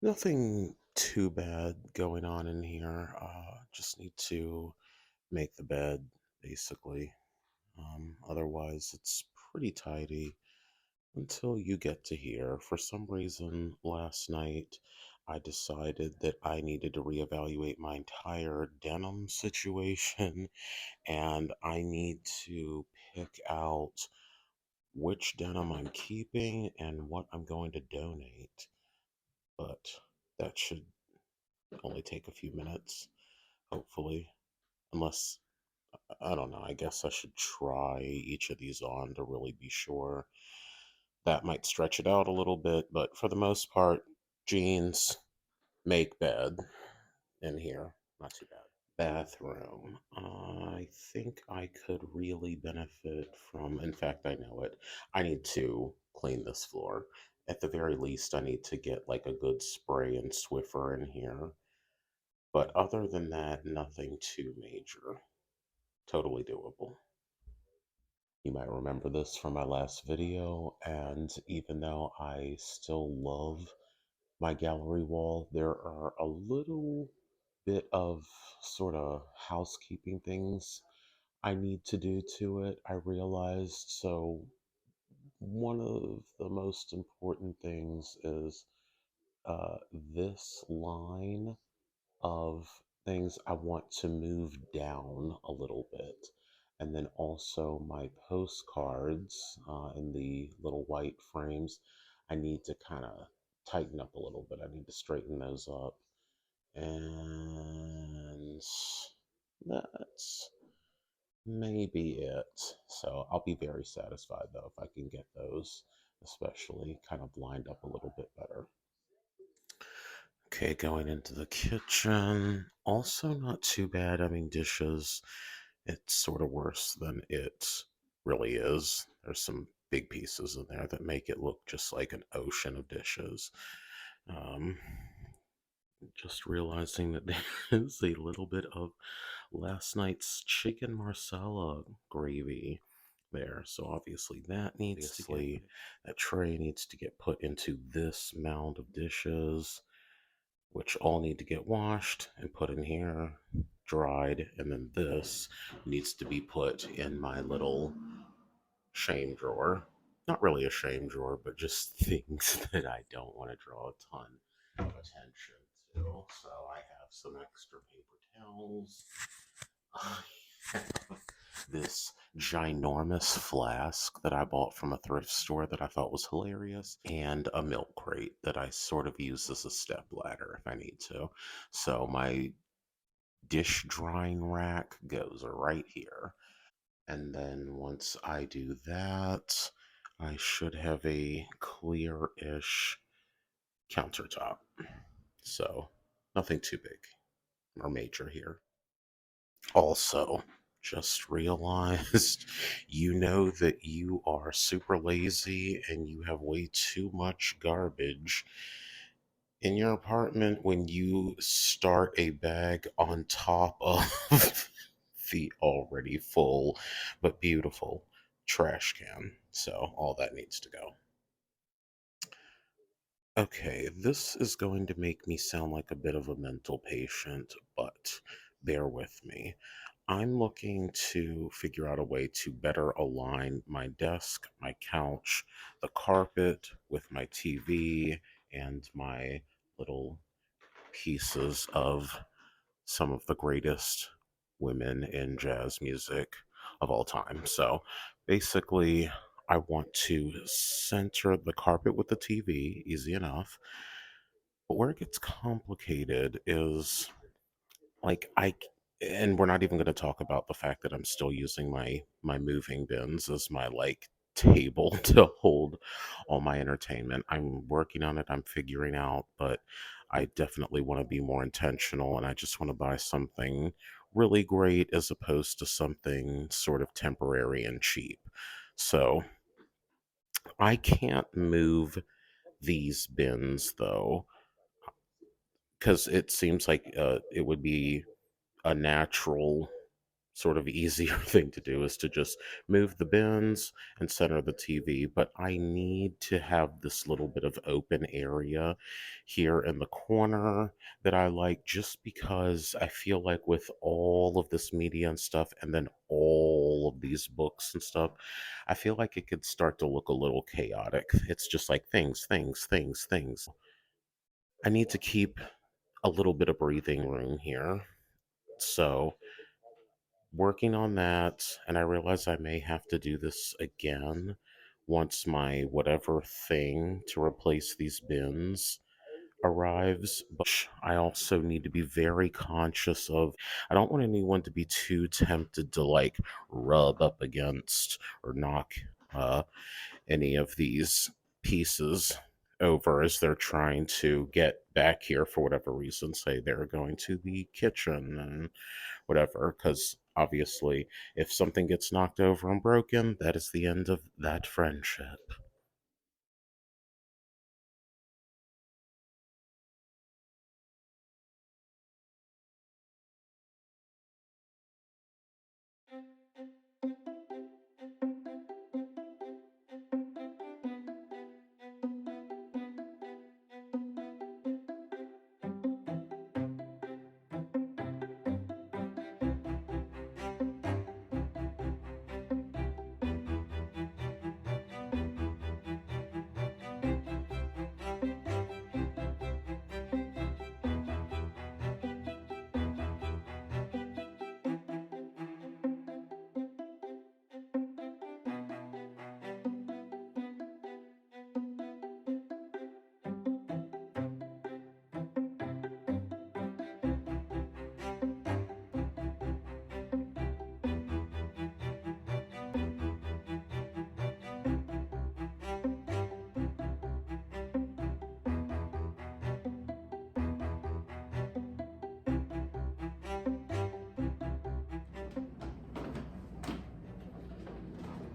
Nothing too bad going on in here. Just need to make the bed, basically. Otherwise, it's pretty tidy until you get to here. For some reason, last night, I decided that I needed to reevaluate my entire denim situation, and I need to pick out which denim I'm keeping and what I'm going to donate. But that should only take a few minutes, hopefully. Unless, I don't know, I guess I should try each of these on to really be sure. That might stretch it out a little bit, but for the most part, jeans, make bed in here. Not too bad. Bathroom. I think I could really benefit from, in fact, I know it. I need to clean this floor. At the very least, I need to get like a good spray and Swiffer in here. But other than that, nothing too major. Totally doable. You might remember this from my last video, and even though I still love my gallery wall, there are a little bit of sort of housekeeping things I need to do to it, I realized. So, one of the most important things is this line of things I want to move down a little bit. And then also my postcards in the little white frames, I need to kind of tighten up a little bit. I need to straighten those up. And that's maybe it. So I'll be very satisfied though if I can get those, especially kind of lined up a little bit better. Okay, going into the kitchen. Also, not too bad. I mean, dishes, it's sort of worse than it really is. There's some big pieces in there that make it look just like an ocean of dishes. Um, just realizing that there is a little bit of last night's chicken marsala gravy there. So obviously that tray needs to get put into this mound of dishes, which all need to get washed and put in here, dried, and then this needs to be put in my little shame drawer. Not really a shame drawer, but just things that I don't want to draw a ton of attention to. So I have some extra paper towels. I have this ginormous flask that I bought from a thrift store that I thought was hilarious, and a milk crate that I sort of use as a step ladder if I need to. So my dish drying rack goes right here. And then once I do that, I should have a clear-ish countertop. So nothing too big or major here. Also, just realized you know that you are super lazy and you have way too much garbage in your apartment when you start a bag on top of the already full but beautiful trash can. So, all that needs to go. Okay, this is going to make me sound like a bit of a mental patient, but bear with me. I'm looking to figure out a way to better align my desk, my couch, the carpet with my TV, and my little pieces of some of the greatest women in jazz music of all time. So basically, I want to center the carpet with the TV, easy enough. But where it gets complicated is like and we're not even going to talk about the fact that I'm still using my moving bins as my like table to hold all my entertainment. I'm working on it, I'm figuring out, but I definitely want to be more intentional, and I just want to buy something really great as opposed to something sort of temporary and cheap. So, I can't move these bins though, because it seems like it would be a natural sort of easier thing to do is to just move the bins and center the TV. But I need to have this little bit of open area here in the corner that I like, just because I feel like with all of this media and stuff, and then all of these books and stuff, I feel like it could start to look a little chaotic. It's just like things, things, things, things. I need to keep a little bit of breathing room here. So, working on that, and I realize I may have to do this again once my whatever thing to replace these bins arrives. But I also need to be very conscious of, I don't want anyone to be too tempted to like rub up against or knock uh, any of these pieces over as they're trying to get back here for whatever reason. Say they're going to the kitchen and whatever, because obviously, if something gets knocked over and broken, that is the end of that friendship.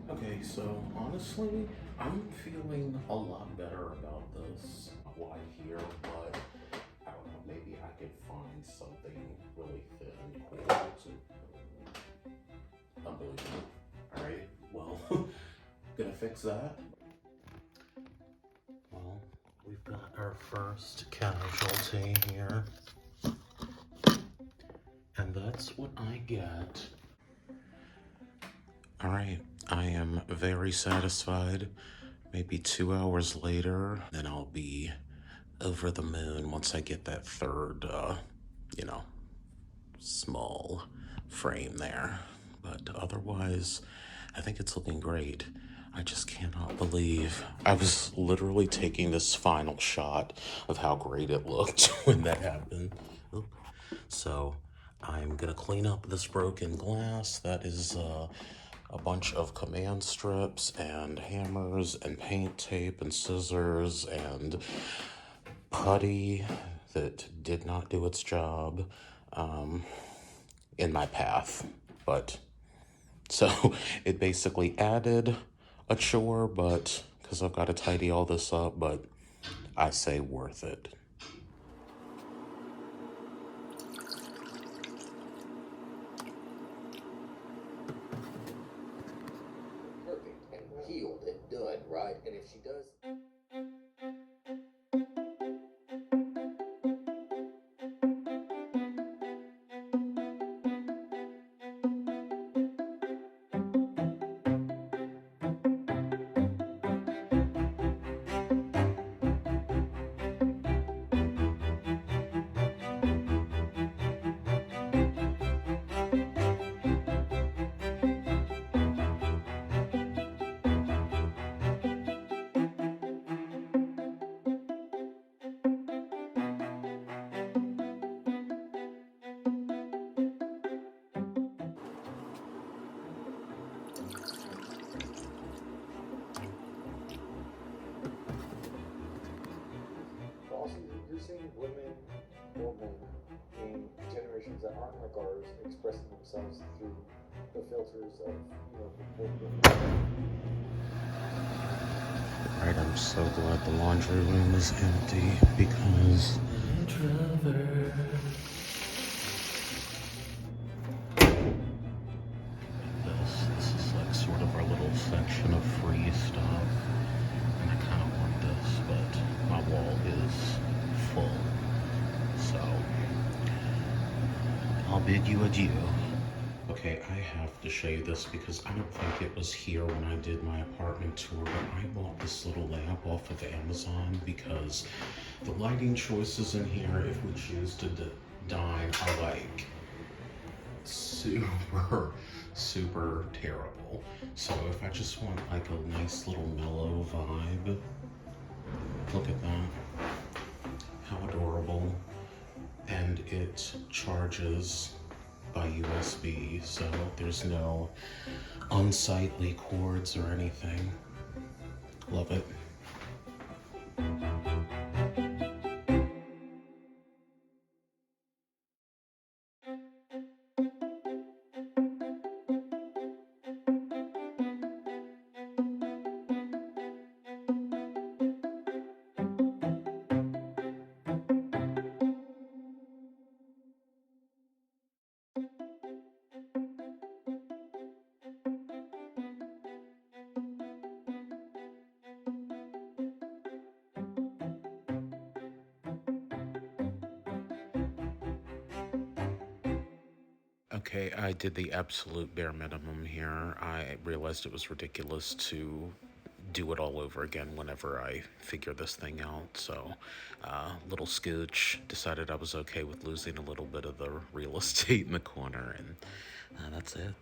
Okay, so honestly, I'm feeling a lot better about this. Why here, but I don't know, maybe I could find something really thin and cool to. Unbelievable. Alright, well, gonna fix that. Well, we've got our first casualty here, and that's what I get. Alright, I am very satisfied. Maybe 2 hours later, then I'll be over the moon once I get that third, you know, small frame there. But otherwise, I think it's looking great. I just cannot believe I was literally taking this final shot of how great it looked when that happened. Oop. So I'm gonna clean up this broken glass. That is a bunch of command strips and hammers and paint tape and scissors and putty that did not do its job in my path. But so it basically added a chore, but because I've got to tidy all this up, but I say worth it. Perfect and healed and done, right? And if she does. Also, you're seeing women or men in generations that aren't like ours expressing themselves through the filters of, the corporate. Right, I'm so glad the laundry room is empty because introvert. bid you adieu. Okay, I have to show you this because I don't think it was here when I did my apartment tour, but I bought this little lamp off of Amazon because the lighting choices in here, if we choose to dine, are like super, super terrible. So if I just want like a nice little mellow vibe, look at that. How adorable. And it charges by USB, so there's no unsightly cords or anything. Love it. Okay, I did the absolute bare minimum here. I realized it was ridiculous to do it all over again whenever I figure this thing out. So, little scooch, decided I was okay with losing a little bit of the real estate in the corner, and that's it.